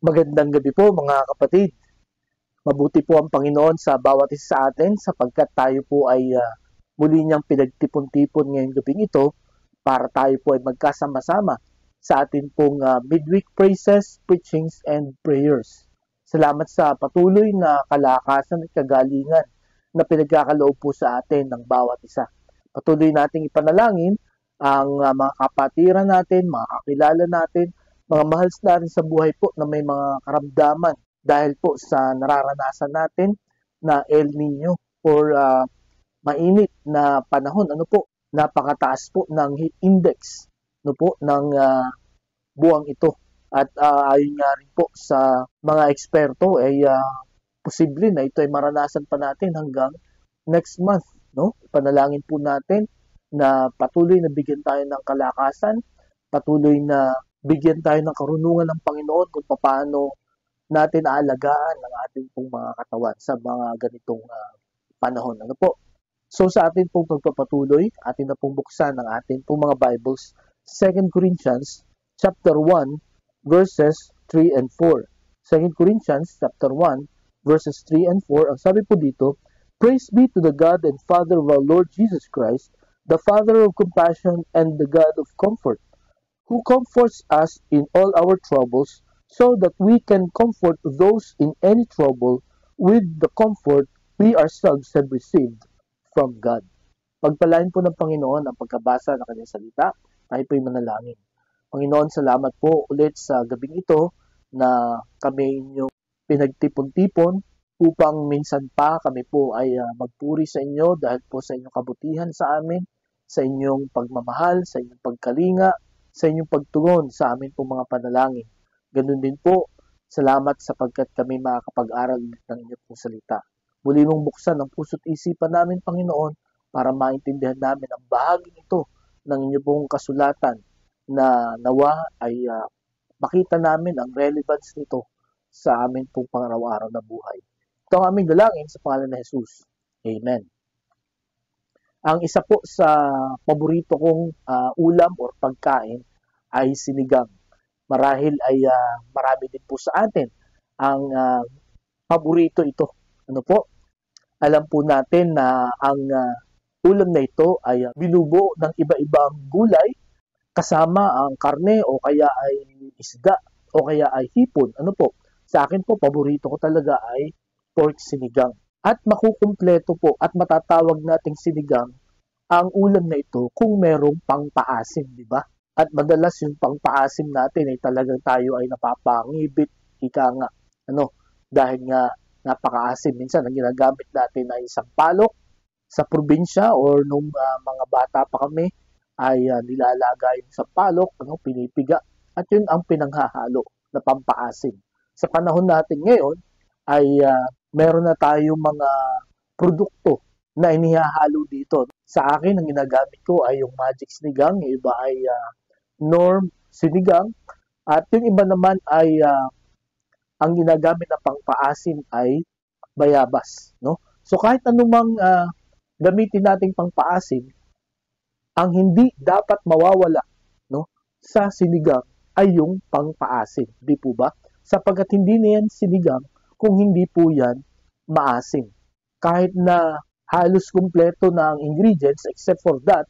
Magandang gabi po mga kapatid. Mabuti po ang Panginoon sa bawat isa sa atin sapagkat tayo po ay muli niyang pinagtipon-tipon ngayong gabing ito para tayo po ay magkasama-sama sa atin pong midweek praises, preachings, and prayers. Salamat sa patuloy na kalakasan at kagalingan na pinagkakaloob po sa atin ng bawat isa. Patuloy nating ipanalangin ang mga kapatiran natin, mga kakilala natin, mga mahal natin sa buhay po na may mga karamdaman dahil po sa nararanasan natin na El Nino or mainit na panahon. Ano po, napakataas po ng heat index ng buwang ito. At ayon nga rin po sa mga eksperto ay posible na ito ay maranasan pa natin hanggang next month. Panalangin po natin na patuloy na bigyan tayo ng kalakasan, patuloy na bigyan tayo ng karunungan ng Panginoon kung paano natin aalagaan ang ating pong mga katawan sa mga ganitong panahon. Ano po? So sa atin pong pagpapatuloy, atin na pong buksan ang ating pong mga Bibles, 2 Corinthians chapter 1 verses 3 and 4. 2 Corinthians chapter 1 verses 3 and 4, ang sabi po dito, Praise be to the God and Father of our Lord Jesus Christ, the Father of compassion and the God of comfort, who comforts us in all our troubles, so that we can comfort those in any trouble with the comfort we ourselves have received from God. Pagpalain po ng Panginoon ang pagkabasa ng kanyang salita, tayo po'y manalangin. Panginoon, salamat po ulit sa gabing ito na kami inyong pinagtipon-tipon upang minsan pa kami po ay magpuri sa inyo dahil po sa inyong kabutihan sa amin, sa inyong pagmamahal, sa inyong pagkalinga, sa inyong pagtugon sa amin pong mga panalangin. Ganun din po, salamat sapagkat kami makakapag-aral ng inyong pong salita. Muli mong buksan ang puso't isipan namin, Panginoon, para maintindihan namin ang bahaging ito ng inyong pong kasulatan na nawa ay makita namin ang relevance nito sa amin pong pangaraw-araw na buhay. Ito ang aming dalangin sa pangalan ni Jesus. Amen. Ang isa po sa paborito kong ulam o pagkain ay sinigang. Marahil ay marami din po sa atin ang paborito ito. Ano po? Alam po natin na ang ulam na ito ay binubuo ng iba-ibang gulay kasama ang karne o kaya ay isda o kaya ay hipon. Ano po? Sa akin po, paborito ko talaga ay pork sinigang. At makukumpleto po at matatawag nating sinigang ang ulam na ito kung merong pangpaasim, di ba? At madalas yung pangpaasim natin ay talagang tayo ay napapangibit, ika nga. Dahil nga napakaasim. Minsan ang ginagamit natin ay isang palok sa probinsya or nung mga bata pa kami ay nilalaga yung sa palok, pinipiga. At yun ang pinanghahalo na pampaasim. Sa panahon natin ngayon ay meron na tayong mga produkto na inihahalo dito. Sa akin, ang ginagamit ko ay yung Magic Sinigang, yung iba ay Norm Sinigang, at yung iba naman ay ang ginagamit na pangpaasim ay bayabas. So kahit anumang gamitin nating pangpaasim, ang hindi dapat mawawala sa sinigang ay yung pangpaasim. Di po ba? Sapagkat hindi na yan sinigang kung hindi po yan maasim. Kahit na halos kumpleto na ang ingredients, except for that,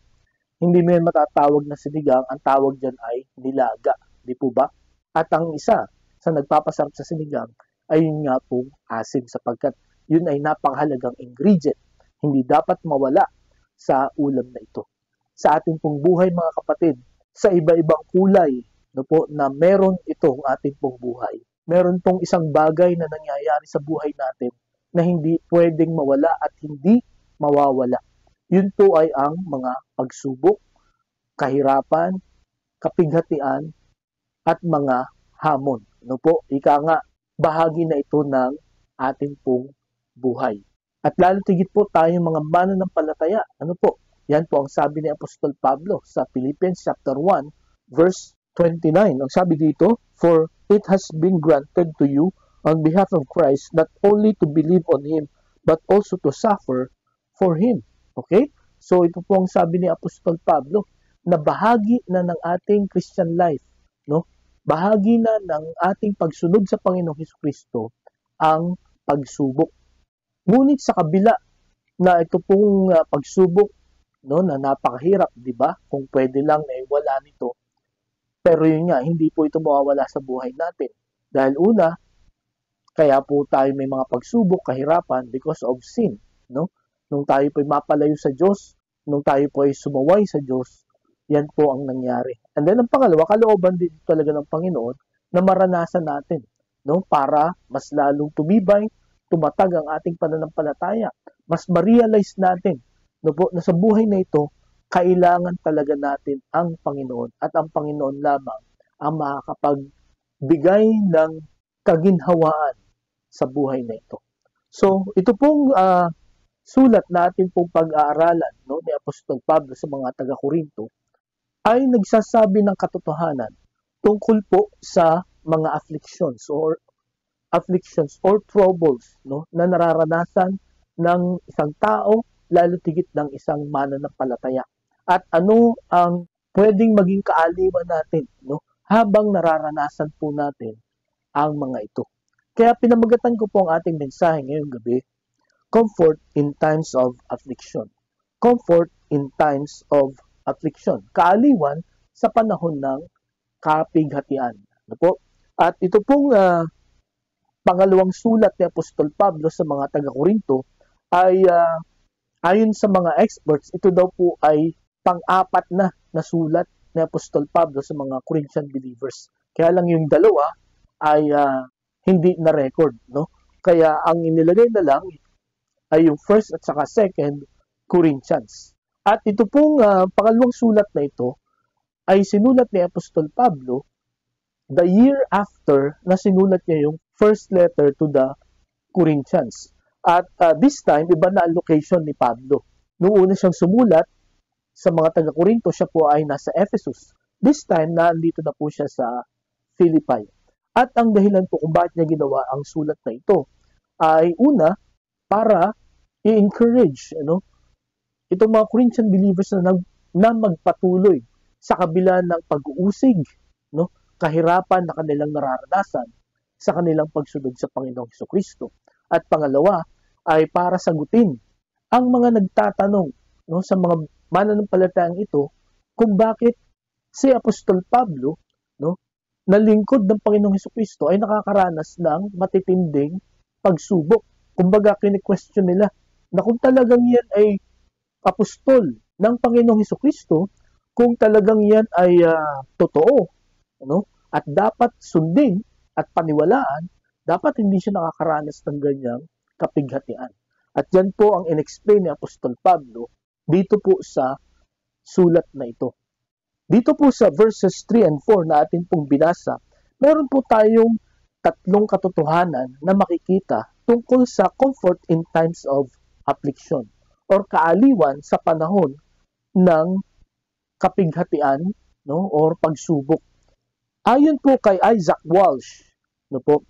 hindi mo yan matatawag na sinigang, ang tawag dyan ay nilaga. Di po ba? At ang isa sa nagpapasarap sa sinigang ay yun nga pong asim sapagkat yun ay napakahalagang ingredient. Hindi dapat mawala sa ulam na ito. Sa ating pong buhay mga kapatid, sa iba-ibang kulay na meron itong ating pong buhay. Meron pong isang bagay na nangyayari sa buhay natin na hindi pwedeng mawala at hindi mawawala. Yun po ay ang mga pagsubok, kahirapan, kapighatian, at mga hamon. Ika nga, bahagi na ito ng ating pong buhay. At lalo tigit po tayong mga mananampalataya. Yan po ang sabi ni Apostol Pablo sa Philippians chapter 1 verse 29. Ang sabi dito, For it has been granted to you on behalf of Christ not only to believe on Him but also to suffer for Him. Okay? So ito po ang sabi ni Apostol Pablo na bahagi na ng ating Christian life, bahagi na ng ating pagsunod sa Panginoong Hesukristo ang pagsubok. Ngunit sa kabila na ito pong pagsubok, no, na napakahirap, di ba? Kung pwede lang na wala nito. Pero yun nga, hindi po ito mawawala sa buhay natin. Dahil una, kaya po tayo may mga pagsubok, kahirapan because of sin, no? Nung tayo po ay mapalayo sa Diyos, nung tayo po ay sumaway sa Diyos, yan po ang nangyari. And then ang pangalawa, kalooban din talaga ng Panginoon na maranasan natin, no? Para mas lalong tumibay, tumatag ang ating pananampalataya. Mas ma-realize natin, no po, na sa buhay na ito, kailangan talaga natin ang Panginoon at ang Panginoon lamang ang makakapagbigay ng kaginhawaan sa buhay na ito. So, ito pong sulat natin pong pag-aaralan, no, ni Apostol Pablo sa mga taga-Korinto ay nagsasabi ng katotohanan tungkol po sa mga afflictions or troubles, no, na nararanasan ng isang tao, lalo tigit ng isang mananampalataya. At ano ang pwedeng maging kaaliwan natin, no, habang nararanasan po natin ang mga ito. Kaya pinamagatan ko po ang ating mensahe ngayong gabi, Comfort in Times of Affliction. Comfort in Times of Affliction. Kaaliwan sa panahon ng kapighatian. Ano po? At ito pong pangalawang sulat ni Apostol Pablo sa mga taga-Korinto ay ayon sa mga experts, ito daw po ay pang-apat na sulat ni Apostol Pablo sa mga Corinthian believers. Kaya lang yung dalawa ay hindi na record, no? Kaya ang inilagay na lang ay yung first at saka second Corinthians. At ito pong pangalawang sulat na ito ay sinulat ni Apostol Pablo the year after na sinulat niya yung first letter to the Corinthians. At this time, iba na ang location ni Pablo. Noong una siyang sumulat sa mga taga-Korinto, siya po ay nasa Ephesus. This time, naandito na po siya sa Philippi. At ang dahilan po kung bakit niya ginawa ang sulat na ito ay una, para i-encourage itong mga Corinthian believers na magpatuloy sa kabila ng pag-uusig, no, kahirapan na kanilang nararanasan sa kanilang pagsunod sa Panginoong Hesukristo. At pangalawa ay para sagutin ang mga nagtatanong, no, sa mga mananampalatayang ito kung bakit si Apostol Pablo, no, na lingkod ng Panginoong Hesukristo ay nakakaranas ng matitinding pagsubok. Kumbaga, kini-question nila na kung talagang yan ay apostol ng Panginoong Hesukristo, kung talagang yan ay totoo, ano, at dapat sundin at paniwalaan, dapat hindi siya nakakaranas ng ganyang kapighatian. At yan po ang inexplain ni Apostol Pablo dito po sa sulat na ito. Dito po sa verses 3 and 4 na atin pong binasa, meron po tayong tatlong katotohanan na makikita tungkol sa comfort in times of affliction or kaaliwan sa panahon ng kapighatian, no, or pagsubok. Ayon po kay Isaac Walsh, no po,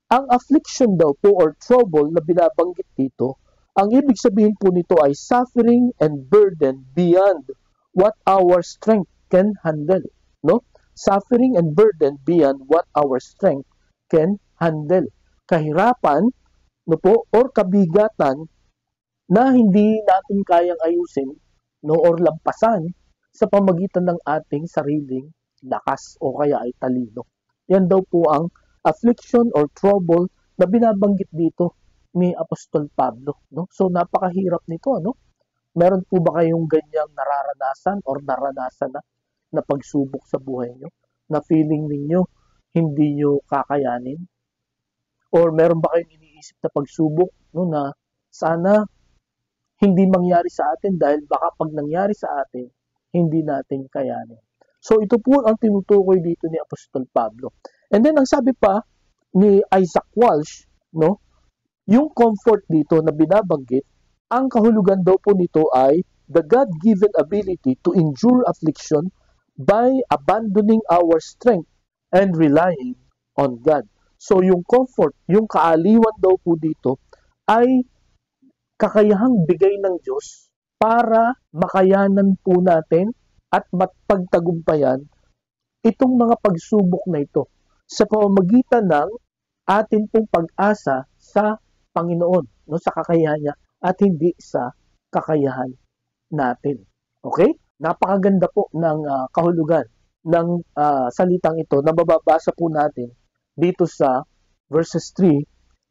ang affliction daw po or trouble na binabanggit dito, ang ibig sabihin po nito ay suffering and burden beyond what our strength can handle, no? Suffering and burden beyond what our strength can handle. Kahirapan, no po, or kabigatan na hindi natin kayang ayusin, no, or lampasan sa pamagitan ng ating sariling lakas o kaya ay talino. Yan daw po ang affliction or trouble na binabanggit dito ni Apostol Pablo, no? So napakahirap nito, ano? Meron po ba kayong ganyang nararanasan or naranasan na pagsubok sa buhay nyo? Na feeling ninyo hindi nyo kakayanin? Or meron ba kayong iniisip na pagsubok, no, na sana hindi mangyari sa atin dahil baka pag nangyari sa atin, hindi natin kayanin. So ito po ang tinutukoy dito ni Apostol Pablo. And then ang sabi pa ni Isaac Walsh, no, yung comfort dito na binabanggit, ang kahulugan daw po nito ay the God-given ability to endure affliction by abandoning our strength and relying on God. So yung comfort, yung kaaliwan daw po dito ay kakayahang bigay ng Diyos para makayanan po natin at mapagtagumpayan itong mga pagsubok na ito sa pamamagitan ng atin pong pag-asa sa Panginoon, no, sa kakayahan niya at hindi sa kakayahan natin. Okay? Napakaganda po ng kahulugan ng salitang ito na mababasa po natin dito sa verses 3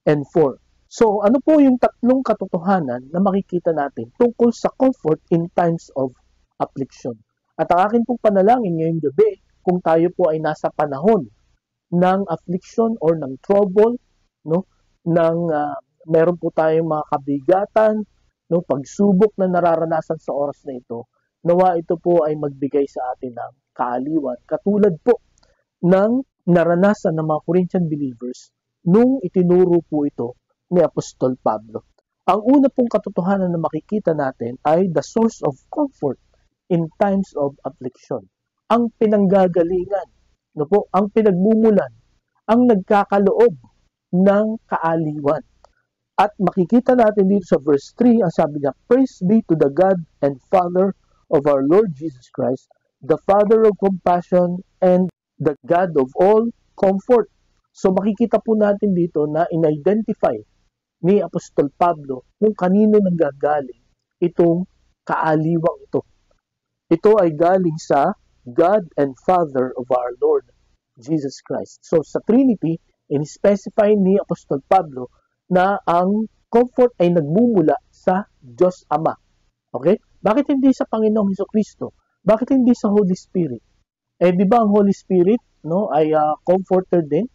and 4. So, ano po yung tatlong katotohanan na makikita natin tungkol sa comfort in times of affliction? At ang akin pong panalangin ngayong gabi, kung tayo po ay nasa panahon ng affliction or ng trouble, no, ng meron po tayong mga kabigatan, no, pagsubok na nararanasan sa oras na ito, nawa ito po ay magbigay sa atin ng kaaliwan. Katulad po ng naranasan ng mga Corinthian believers nung itinuro po ito ni Apostol Pablo. Ang una pong katotohanan na makikita natin ay the source of comfort in times of affliction. Ang pinanggagalingan, no po, ang pinagmumulan, ang nagkakaloob ng kaaliwan. At makikita natin dito sa verse 3, ang sabi niya, "Praise be to the God and Father of our Lord Jesus Christ, the Father of compassion and the God of all comfort." So makikita po natin dito na in-identify ni Apostol Pablo kung kanino nanggagaling itong kaaliwang ito. Ito ay galing sa God and Father of our Lord Jesus Christ. So sa Trinity, in-specify ni Apostol Pablo na ang comfort ay nagmumula sa Diyos Ama. Okay? Bakit hindi sa Panginoong Hesukristo? Bakit hindi sa Holy Spirit? Di ba ang Holy Spirit, no, ay comforter din,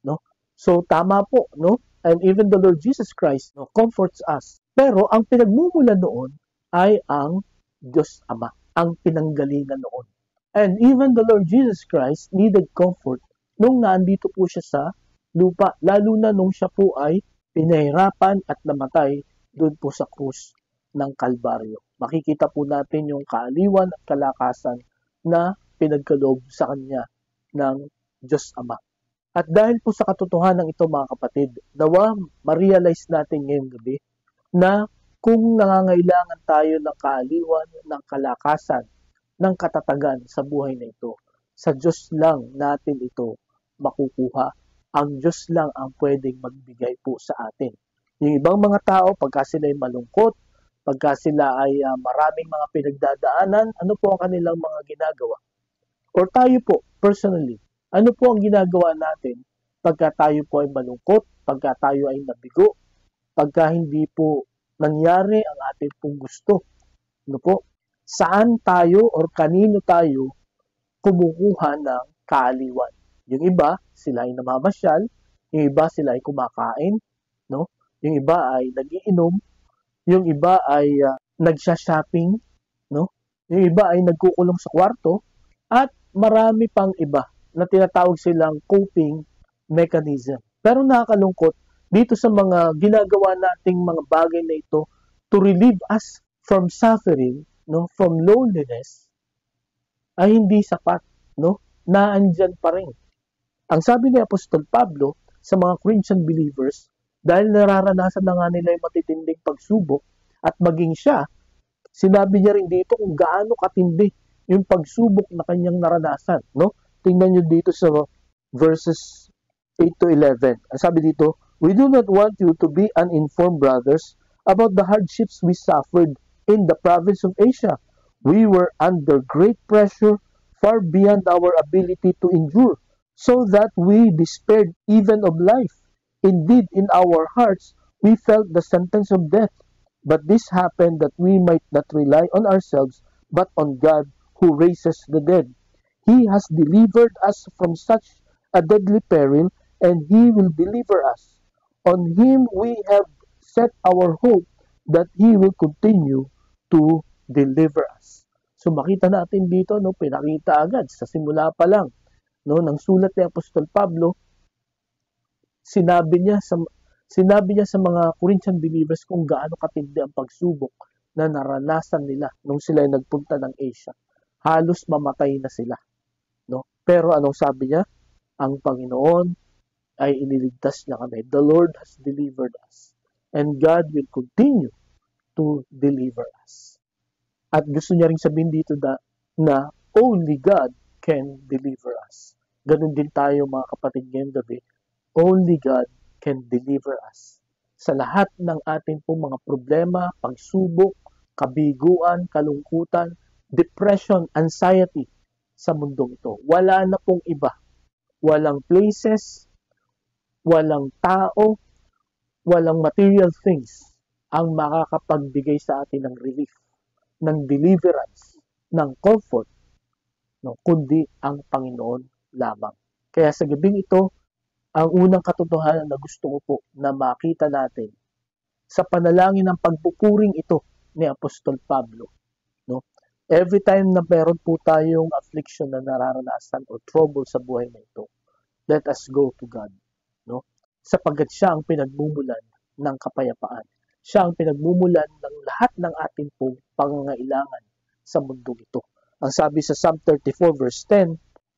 no? So tama po, no? And even the Lord Jesus Christ, no, comforts us. Pero ang pinagmumula noon ay ang Diyos Ama, ang pinanggalingan noon. And even the Lord Jesus Christ needed comfort nung naandito po siya sa lupa, lalo na nung siya po ay pinahirapan at namatay doon po sa krus ng Kalbaryo. Makikita po natin yung kaaliwan at kalakasan na pinagkaloob sa kanya ng Diyos Ama. At dahil po sa katotohanan ito mga kapatid, nawa ma-realize natin ngayong gabi na kung nangangailangan tayo ng kaaliwan, ng kalakasan, ng katatagan sa buhay na ito, sa Diyos lang natin ito makukuha. Ang Diyos lang ang pwedeng magbigay po sa atin. Yung ibang mga tao, pagka sila ay malungkot, pagka sila ay maraming mga pinagdadaanan, ano po ang kanilang mga ginagawa? Or tayo po, personally, ano po ang ginagawa natin pagka tayo po ay malungkot, pagka tayo ay nabigo, pagka hindi po nangyari ang ating pong gusto? Ano po? Saan tayo or kanino tayo kumukuha ng kaaliwan? Yung iba, sila ay namamasyal, yung iba sila ay kumakain, no? Yung iba ay nagiinom, yung iba ay nagsha-shopping, no? Yung iba ay nagkukulong sa kwarto, at marami pang iba na tinatawag silang coping mechanism. Pero nakakalungkot, dito sa mga ginagawa nating mga bagay na ito to relieve us from suffering, no, from loneliness, ay hindi sapat, no? Naandyan pa rin. Ang sabi ni Apostol Pablo sa mga Corinthian believers, dahil nararanasan na nga nila yung matitinding pagsubok, at maging siya, sinabi niya rin dito kung gaano katindi yung pagsubok na kanyang naranasan, no? Tingnan niyo dito sa verses 8 to 11. Ang sabi dito, "We do not want you to be uninformed, brothers, about the hardships we suffered in the province of Asia. We were under great pressure, far beyond our ability to endure, so that we despaired even of life. Indeed, in our hearts, we felt the sentence of death. But this happened that we might not rely on ourselves, but on God who raises the dead. He has delivered us from such a deadly peril, and He will deliver us. On Him we have set our hope that He will continue to deliver us." So makita natin dito, no, pinakita agad sa simula pa lang, no, ng sulat ni Apostol Pablo, sinabi niya sa mga Corinthian believers kung gaano katindi ang pagsubok na naranasan nila nung sila ay nagpunta ng Asia. Halos mamatay na sila, no? Pero anong sabi niya? Ang Panginoon ay iniligtas niya kami. The Lord has delivered us, and God will continue to deliver us. At gusto niya ring sabihin dito na only God can deliver us. Ganun din tayo mga kapatid ngayong gabi. Only God can deliver us. Sa lahat ng ating pong mga problema, pagsubok, kabiguan, kalungkutan, depression, anxiety sa mundong ito. Wala na pong iba. Walang places, walang tao, walang material things ang makakapagbigay sa atin ng relief, ng deliverance, ng comfort, no, kundi ang Panginoon lamang. Kaya sa gabing ito, ang unang katotohanan na gusto ko po na makita natin sa panalangin ng pagpupuring ito ni Apostol Pablo. No? Every time na meron po tayong affliction na nararanasan o trouble sa buhay na ito, let us go to God. No? Sapagkat siya ang pinagmumulan ng kapayapaan. Siya ang pinagmumulan ng lahat ng ating pong pangangailangan sa mundong ito. Ang sabi sa Psalm 34 verse 10,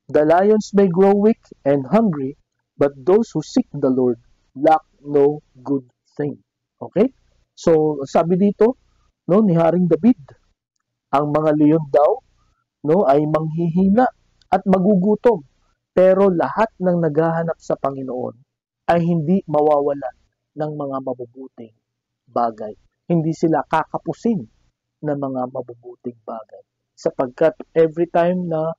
"The lions may grow weak and hungry, but those who seek the Lord lack no good thing." Okay? So, sabi dito, no, ni Haring David, ang mga leon daw, no, ay manghihina at magugutom, pero lahat ng naghahanap sa Panginoon ay hindi mawawalan ng mga mabubuting bagay. Hindi sila kakapusin ng mga mabubuting bagay. Sapagkat every time na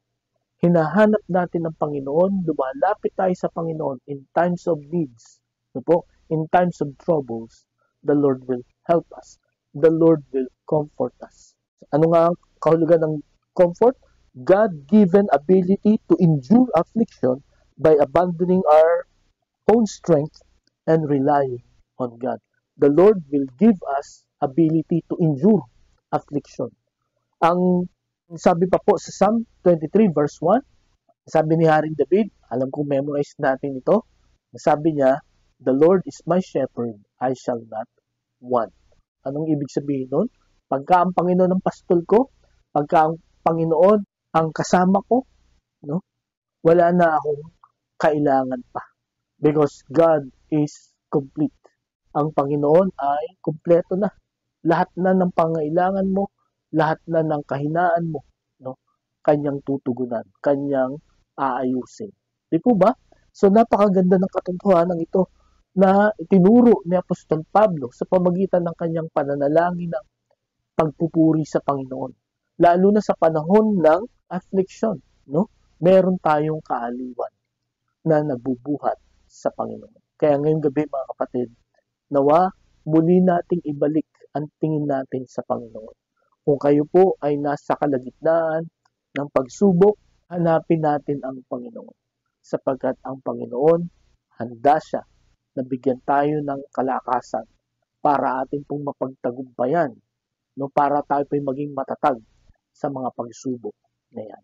hinahanap natin ng Panginoon, lumalapit tayo sa Panginoon in times of needs, no po, in times of troubles, the Lord will help us. The Lord will comfort us. Ano nga ang kahulugan ng comfort? God-given ability to endure affliction by abandoning our own strength and relying on God. The Lord will give us ability to endure affliction. Ang sabi pa po sa Psalm 23 verse 1, sabi ni Haring David, alam kong memorize natin ito, sabi niya, "The Lord is my shepherd, I shall not want." Anong ibig sabihin nun? Pagka ang Panginoon ang pastol ko, pagka ang Panginoon ang kasama ko, no? Wala na akong kailangan pa. Because God is complete. Ang Panginoon ay kumpleto na. Lahat na ng pangailangan mo, lahat na ng kahinaan mo, no? Kanyang tutugunan, kanyang aayusin. Di po ba? So napakaganda ng katotohanan ito na itinuro ni Apostol Pablo sa pamagitan ng kanyang pananalangin ng pagpupuri sa Panginoon. Lalo na sa panahon ng affliction, no? Meron tayong kaaliwan na nagbubuhat sa Panginoon. Kaya ngayong gabi mga kapatid, nawa muli nating ibalik ang tingin natin sa Panginoon. Kung kayo po ay nasa kalagitnaan ng pagsubok, hanapin natin ang Panginoon. Sapagkat ang Panginoon, handa siya na bigyan tayo ng kalakasan para atin pong mapagtagumpayan, no, para tayo po maging matatag sa mga pagsubok na yan.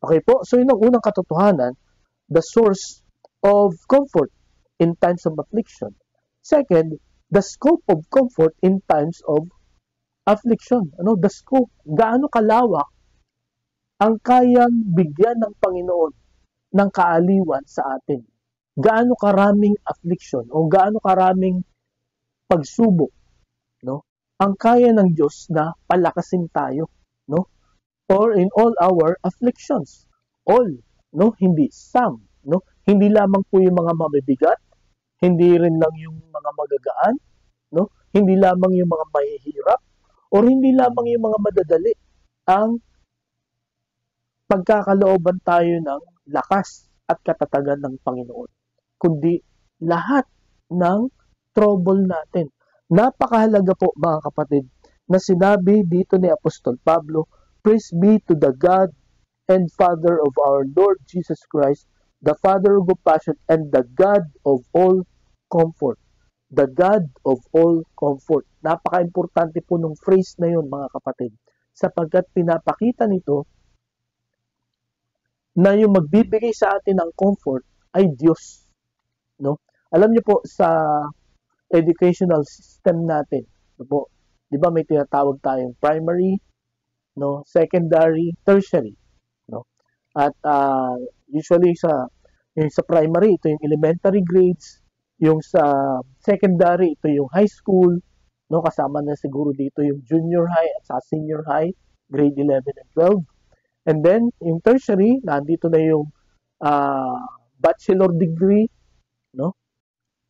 Okay po, so yun ang unang katotohanan, the source of comfort in times of affliction. Second, the scope of comfort in times of affliction. Ano, the scope, gaano kalawak ang kayang bigyan ng Panginoon ng kaaliwan sa atin. Gaano karaming affliction o gaano karaming pagsubok, no? Ang kaya ng Diyos na palakasin tayo, no? Or in all our afflictions. All, no? Hindi some, no? Hindi lamang po yung mga mabibigat, hindi rin lang yung mga magagaan, no? Hindi lamang yung mga mahihirap, or hindi lamang yung mga madadali. Ang pagkakalooban tayo ng lakas at katatagan ng Panginoon, kundi lahat ng trouble natin. Napakahalaga po mga kapatid na sinabi dito ni Apostol Pablo, "Praise be to the God and Father of our Lord Jesus Christ, the Father of compassion and the God of all comfort." The God of all comfort. Napaka-importante po nung phrase na yun mga kapatid, sapagkat pinapakita nito na yung magbibigay sa atin ng comfort ay Diyos, no? Alam niyo po sa educational system natin, no po, 'di ba may tinatawag tayong primary, no, secondary, tertiary, no? At usually sa primary ito yung elementary grades, yung sa secondary ito yung high school, no, kasama na siguro dito yung junior high at sa senior high, grade 11 and 12. And then, yung tertiary, nandito na yung bachelor degree, no?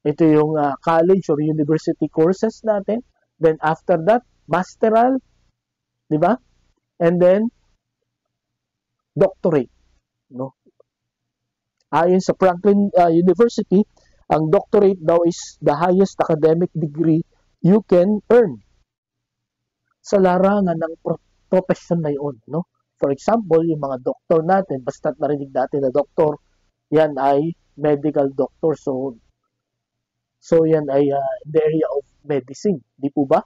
Ito yung college or university courses natin. Then after that, masteral, di ba? And then, doctorate, no? Ayon sa Franklin University, ang doctorate daw is the highest academic degree you can earn sa larangan ng profession na yun, no? For example, yung mga doktor natin, basta narinig natin na doktor, yan ay medical doctor. So yan ay in the area of medicine, di po ba?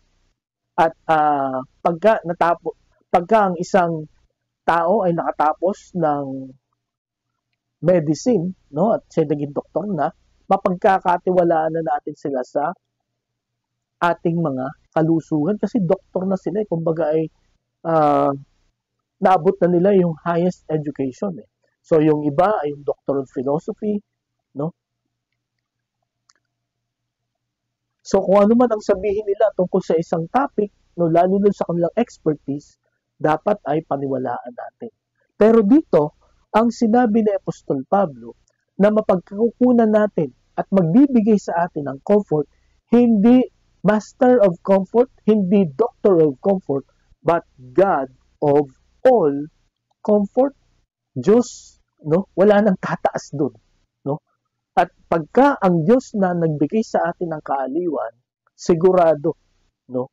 At pagka ang isang tao ay nakatapos ng medicine, no, at siya naging doktor na, mapagkakatiwalaan na natin sila sa ating mga kalusugan kasi doktor na sila, kumbaga ay naabot na nila yung highest education. So yung iba ay yung Doctor of Philosophy, no? So kung ano man ang sabihin nila tungkol sa isang topic, no, lalo na sa kanilang expertise, dapat ay paniwalaan natin. Pero dito, ang sinabi ni Apostol Pablo na mapagkukunan natin at magbibigay sa atin ng comfort, hindi master of comfort, hindi doctor of comfort, but God of all comfort. Diyos, no? Wala nang tataas doon, no? At pagka ang Diyos na nagbigay sa atin ng kaaliwan, sigurado, no?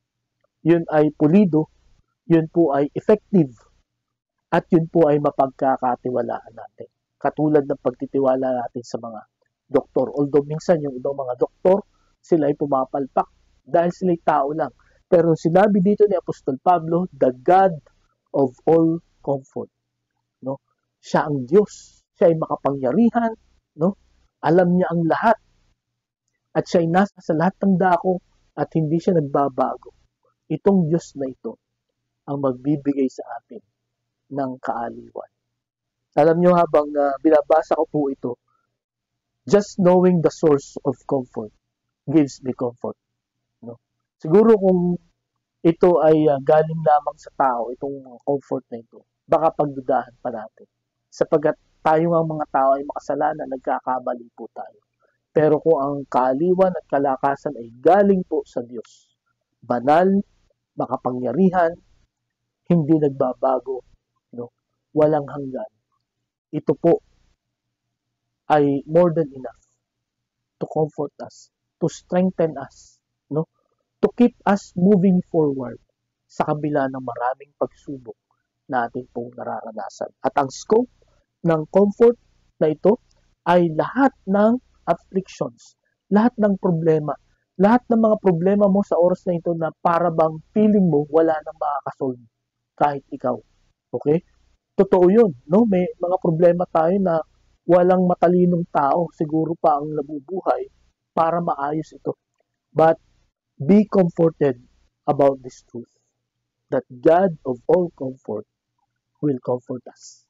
Yun ay pulido, yun po ay effective, at yun po ay mapagkakatiwalaan natin. Katulad ng pagtitiwala natin sa mga doktor. Although minsan yung ibang mga doktor, sila ay pumapalpak dahil sila ay tao lang. Pero sinabi dito ni Apostol Pablo, the God of all comfort. No? Siya ang Diyos. Siya ay makapangyarihan. No? Alam niya ang lahat. At siya ay nasa sa lahat ng dako at hindi siya nagbabago. Itong Diyos na ito ang magbibigay sa atin ng kaaliwan. Alam niyo, habang binabasa ko po ito, just knowing the source of comfort gives me comfort. No? Siguro kung ito ay galing lamang sa tao, itong comfort na ito, baka pagdudahan pa natin. Sapagkat tayo ang mga tao ay makasalanan, nagkakamali po tayo. Pero kung ang kaaliwan at kalakasan ay galing po sa Diyos, banal, makapangyarihan, hindi nagbabago, no? Walang hanggan. Ito po ay more than enough to comfort us, to strengthen us, no? To keep us moving forward sa kabila ng maraming pagsubok na ating pong nararanasan. At ang scope ng comfort na ito ay lahat ng afflictions, lahat ng problema, lahat ng mga problema mo sa oras na ito na para bang feeling mo wala nang makakasolve kahit ikaw. Okay? Totoo yun, no? May mga problema tayo na walang matalinong tao siguro pa ang nabubuhay para maayos ito. But be comforted about this truth, that God of all comfort will comfort us.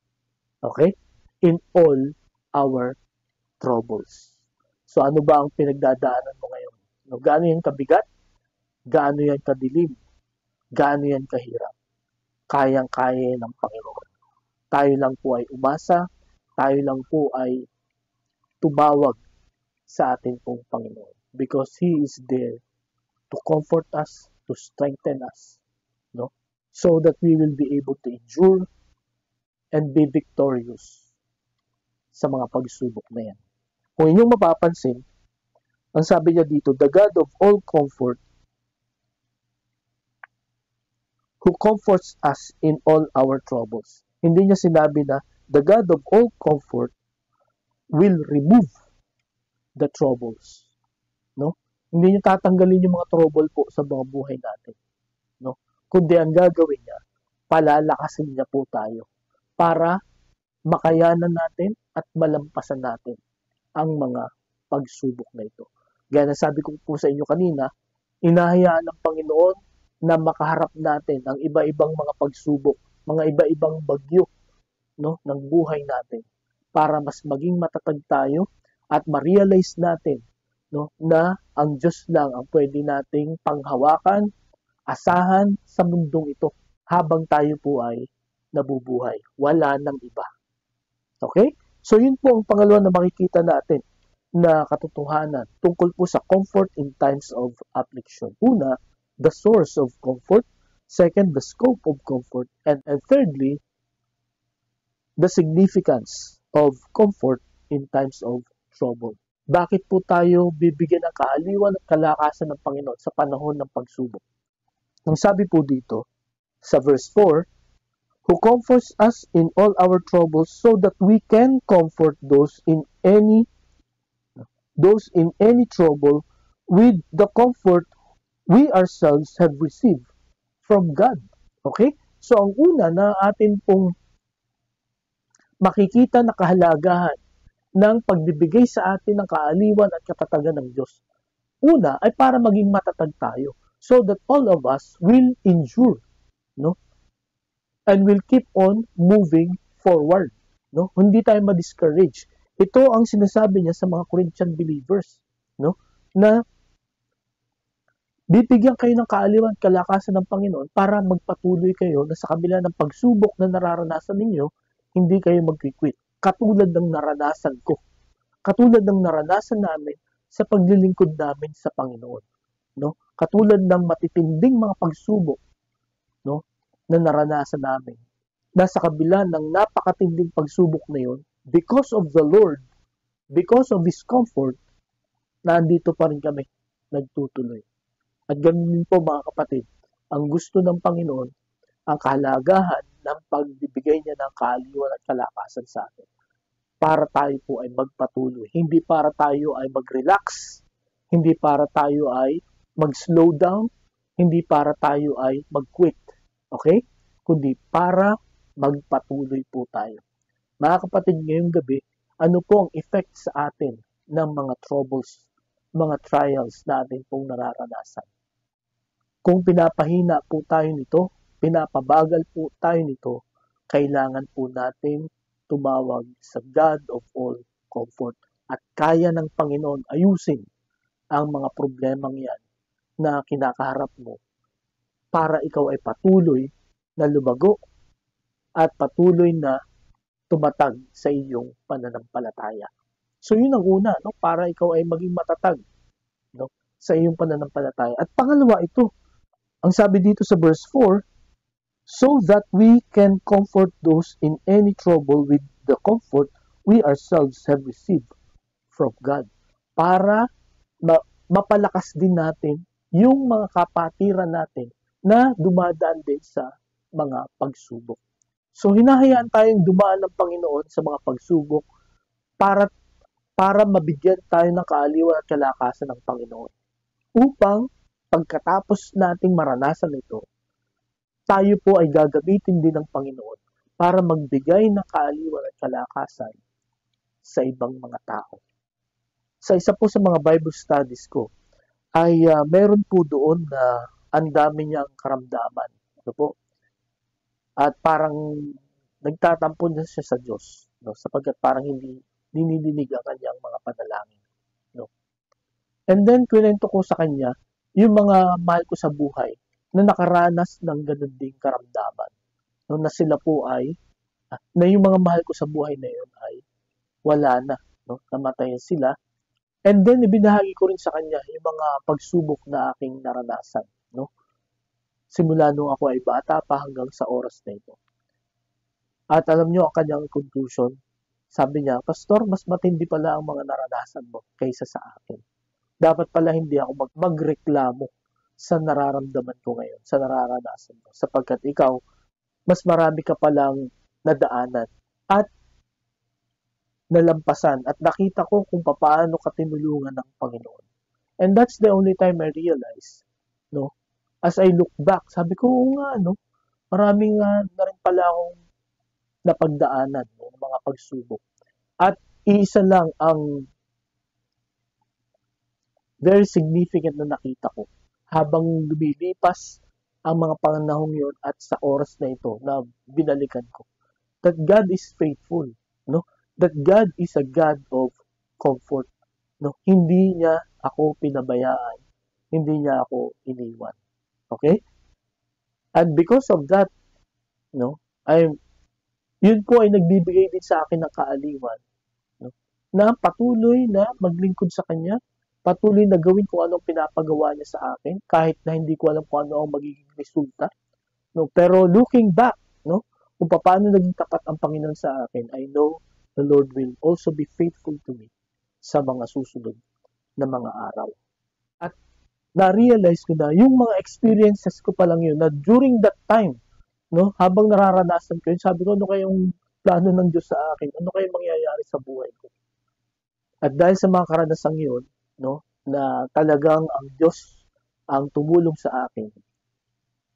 Okay? In all our troubles. So ano ba ang pinagdadaanan mo ngayon? No, gaano yan kabigat? Gaano yan kadilim? Gaano yan kahirap? Kayang-kaya ng Panginoon. Tayo lang po ay umasa, tayo lang po ay tumawag sa ating pong Panginoon. Because He is there to comfort us, to strengthen us, no? So that we will be able to endure and be victorious sa mga pagsubok na yan. Kung inyong mapapansin, ang sabi niya dito, the God of all comfort, who comforts us in all our troubles. Hindi niya sinabi na the God of all comfort will remove the troubles. No? Hindi niya tatanggalin yung mga trouble po sa mga buhay natin. No? Kundi ang gagawin niya, palalakasin niya po tayo para makayanan natin at malampasan natin ang mga pagsubok na ito. Gaya na sabi ko po sa inyo kanina, inahayaan ng Panginoon na makaharap natin ang iba-ibang mga pagsubok, mga iba-ibang bagyo, no, ng buhay natin para mas maging matatag tayo at ma-realize natin, no, na ang Diyos lang ang pwede nating panghawakan, asahan sa mundong ito habang tayo po ay nabubuhay. Wala nang iba. Okay? So yun po ang pangalawa na makikita natin na katotohanan tungkol po sa comfort in times of affliction. Una, the source of comfort. Second, the scope of comfort. And thirdly, the significance of comfort in times of trouble. Bakit po tayo bibigyan ng kaaliwan at kalakasan ng Panginoon sa panahon ng pagsubok? Ang sabi po dito sa verse 4, who comforts us in all our troubles so that we can comfort those in any trouble with the comfort we ourselves have received from God. Okay? So ang una na atin pong makikita na kahalagahan ng pagbibigay sa atin ng kaaliwan at katatagan ng Diyos. Una ay para maging matatag tayo so that all of us will endure, no? And will keep on moving forward, no? Hindi tayo ma-discourage. Ito ang sinasabi niya sa mga Corinthian believers, no? Na bibigyan kayo ng kaaliwan at kalakasan ng Panginoon para magpatuloy kayo na sa kabila ng pagsubok na nararanasan ninyo, hindi kayo mag-quit. Katulad ng naranasan ko. Katulad ng naranasan namin sa paglilingkod namin sa Panginoon, no? Katulad ng matitinding mga pagsubok, no, na naranasan namin. Nasa kabila ng napakatinding pagsubok na yun, because of the Lord, because of His comfort, nandito pa rin kami, nagtutuloy. At ganun din po mga kapatid, ang gusto ng Panginoon, ang kahalagahan ng pagbibigay niya ng kaaliwan at kalakasan sa atin. Para tayo po ay magpatuloy. Hindi para tayo ay mag-relax, hindi para tayo ay mag-slow down, hindi para tayo ay mag-quit. Okay? Kundi para magpatuloy po tayo. Mga kapatid, ngayong gabi, ano po ang effect sa atin ng mga troubles, mga trials na atin pong nararanasan? Kung pinapahina po tayo nito, pinapabagal po tayo nito, kailangan po natin tumawag sa God of all comfort. At kaya ng Panginoon ayusin ang mga problemang yan na kinakaharap mo para ikaw ay patuloy na lumago at patuloy na tumatag sa iyong pananampalataya. So yun ang una, no? Para ikaw ay maging matatag, no, sa iyong pananampalataya. At pangalawa ito, ang sabi dito sa verse 4, so that we can comfort those in any trouble with the comfort we ourselves have received from God. Para mapalakas din natin yung mga kapatiran natin na dumadaan din sa mga pagsubok. So hinahayaan tayong dumaan ng Panginoon sa mga pagsubok para mabigyan tayo ng kaaliwan at kalakasan ng Panginoon. Upang pagkatapos nating maranasan ito, tayo po ay gagamitin din ng Panginoon para magbigay ng kaaliwan at kalakasan sa ibang mga tao. Sa isa po sa mga Bible studies ko, ay meron po doon na ang dami niyang karamdaman. Ano po? At parang nagtatampo na siya sa Diyos, no? Sapagkat parang hindi dinidinig ang kanyang mga panalangin. No? And then, kwento ko sa kanya, yung mga mahal ko sa buhay, na nakaranas ng ganun ding karamdaman. No, na sila po ay, na yung mga mahal ko sa buhay na yun ay wala na. No? Namatayan sila. And then, ibinahagi ko rin sa kanya yung mga pagsubok na aking naranasan. No? Simula nung ako ay bata pa hanggang sa oras na ito. At alam nyo ang kanyang conclusion, sabi niya, Pastor, mas matindi pala ang mga naranasan mo kaysa sa akin. Dapat pala hindi ako magreklamo sa nararamdaman ko ngayon, sa nararanasan ko. Sapagkat ikaw, mas marami ka palang nadaanan at nalampasan at nakita ko kung paano ka tinulungan ng Panginoon. And that's the only time I realized, no? As I look back, sabi ko, nga, no? Maraming na rin pala akong napagdaanan, no? Mga pagsubok. At iisa lang ang very significant na nakita ko habang lumilipas ang mga panahong yon at sa oras na ito na binalikan ko. That God is faithful, no? That God is a God of comfort, no? Hindi niya ako pinabayaan, hindi niya ako iniwan. Okay? And because of that, no, Yun po ay nagbibigay din sa akin ng kaaliwan, no? Na patuloy na maglingkod sa Kanya, patuloy na gawin kung anong pinapagawa niya sa akin, kahit na hindi ko alam kung ano ang magiging resulta. No? Pero looking back, no? Kung paano naging tapat ang Panginoon sa akin, I know the Lord will also be faithful to me sa mga susunod na mga araw. At na-realize ko na yung mga experiences ko pa lang yun, na during that time, no, habang nararanasan ko yun, sabi ko, ano kayong plano ng Diyos sa akin? Ano kayong mangyayari sa buhay ko? At dahil sa mga karanasang yun, no, na talagang ang Diyos ang tumulong sa akin,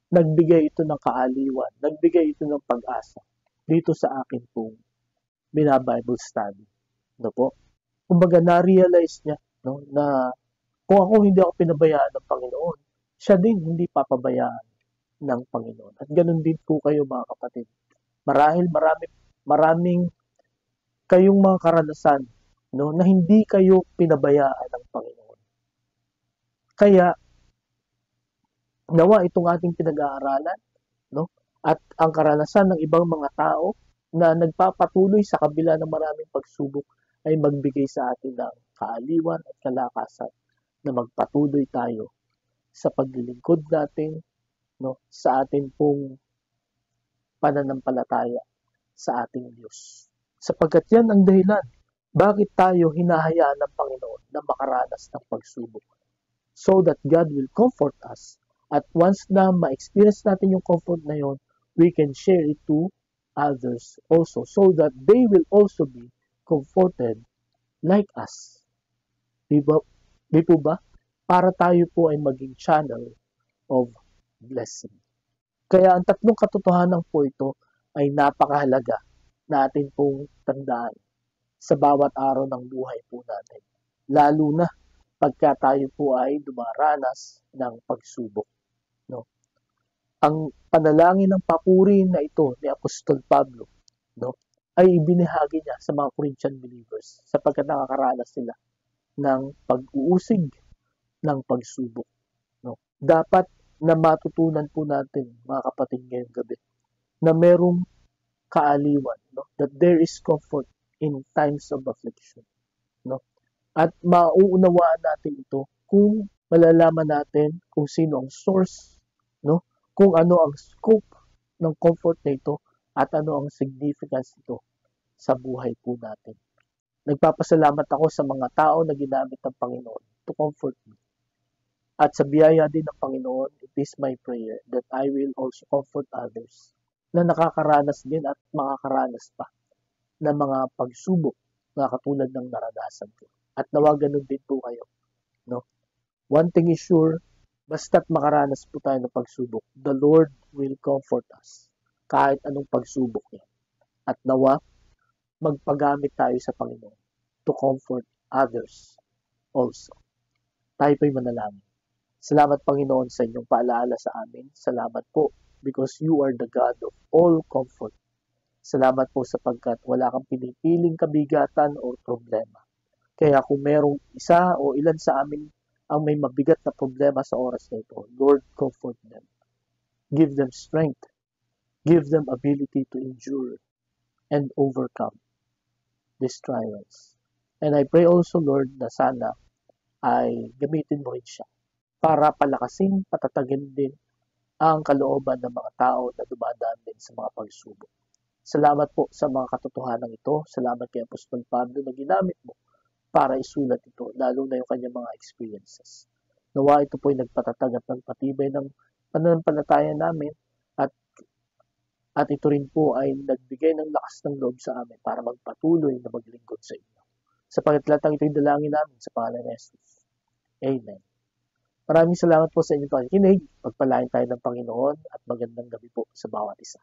nagbigay ito ng kaaliwan, nagbigay ito ng pag-asa dito sa akin pong bina-Bible study. No po? Kumbaga na-realize niya, no, na kung ako hindi ako pinabayaan ng Panginoon, siya din hindi papabayaan ng Panginoon. At ganun din po kayo mga kapatid. Marahil maraming kayong mga karanasan, no, na hindi kayo pinabayaan ng Panginoon. Kaya nawa itong ating pinag-aaralan, no, at ang karanasan ng ibang mga tao na nagpapatuloy sa kabila ng maraming pagsubok ay magbigay sa atin ng kaaliwan at kalakasan na magpatuloy tayo sa paglilingkod natin, no, sa atin pong pananampalataya sa ating Diyos. Sapagkat yan ang dahilan bakit tayo hinahayaan ng Panginoon na makaranas ng pagsubok. So that God will comfort us. At once na ma-experience natin yung comfort na yon, we can share it to others also so that they will also be comforted like us. Di po ba? Para tayo po ay maging channel of blessing. Kaya ang tatlong katotohanan po ito ay napakahalaga natin pong tandaan sa bawat araw ng buhay po natin. Lalo na pagka tayo po ay dumaranas ng pagsubok. No? Ang panalangin ng papuri na ito ni Apostol Pablo, no, ay ibinahagi niya sa mga Corinthian believers sapagkat nakakaranas sila ng pag-uusig ng pagsubok. No? Dapat na matutunan po natin, mga kapatid, ngayong gabi, na merong kaaliwan, no? That there is comfort in times of affliction. No? At mauunawaan natin ito kung malalaman natin kung sino ang source, no? Kung ano ang scope ng comfort na ito at ano ang significance nito sa buhay po natin. Nagpapasalamat ako sa mga tao na ginamit ng Panginoon to comfort me. At sa biyaya din ng Panginoon, it is my prayer that I will also comfort others na nakakaranas din at makakaranas pa ng mga pagsubok na katulad ng naranasan ko. At nawa ganun din po kayo. No? One thing is sure, basta't makaranas po tayo ng pagsubok, the Lord will comfort us kahit anong pagsubok niya. At nawa, magpagamit tayo sa Panginoon to comfort others also. Tayo po'y manalangin. Salamat Panginoon sa inyong paalaala sa amin. Salamat po because you are the God of all comfort. Salamat po sapagkat wala kang pinipiling kabigatan o problema. Kaya kung merong isa o ilan sa amin ang may mabigat na problema sa oras na ito, Lord, comfort them. Give them strength. Give them ability to endure and overcome these trials. And I pray also, Lord, na sana ay gamitin mo rin siya para palakasin, patatagin din ang kalooban ng mga tao na dumadaan din sa mga pagsubok. Salamat po sa mga katotohanan ito. Salamat kay Apostol Pablo na ginamit mo para isulat ito, lalo na yung kanyang mga experiences. Nawa ito po ay nagpatatag at nagpatibay ng pananampalataya namin at ito rin po ay nagbigay ng lakas ng loob sa amin para magpatuloy na maglingkod sa inyo. Sapagkat lahat ng ito'y dalangin namin sa pangalan ni Jesus. Amen. Maraming salamat po sa inyong pakikinig. Pagpalain tayo ng Panginoon at magandang gabi po sa bawat isa.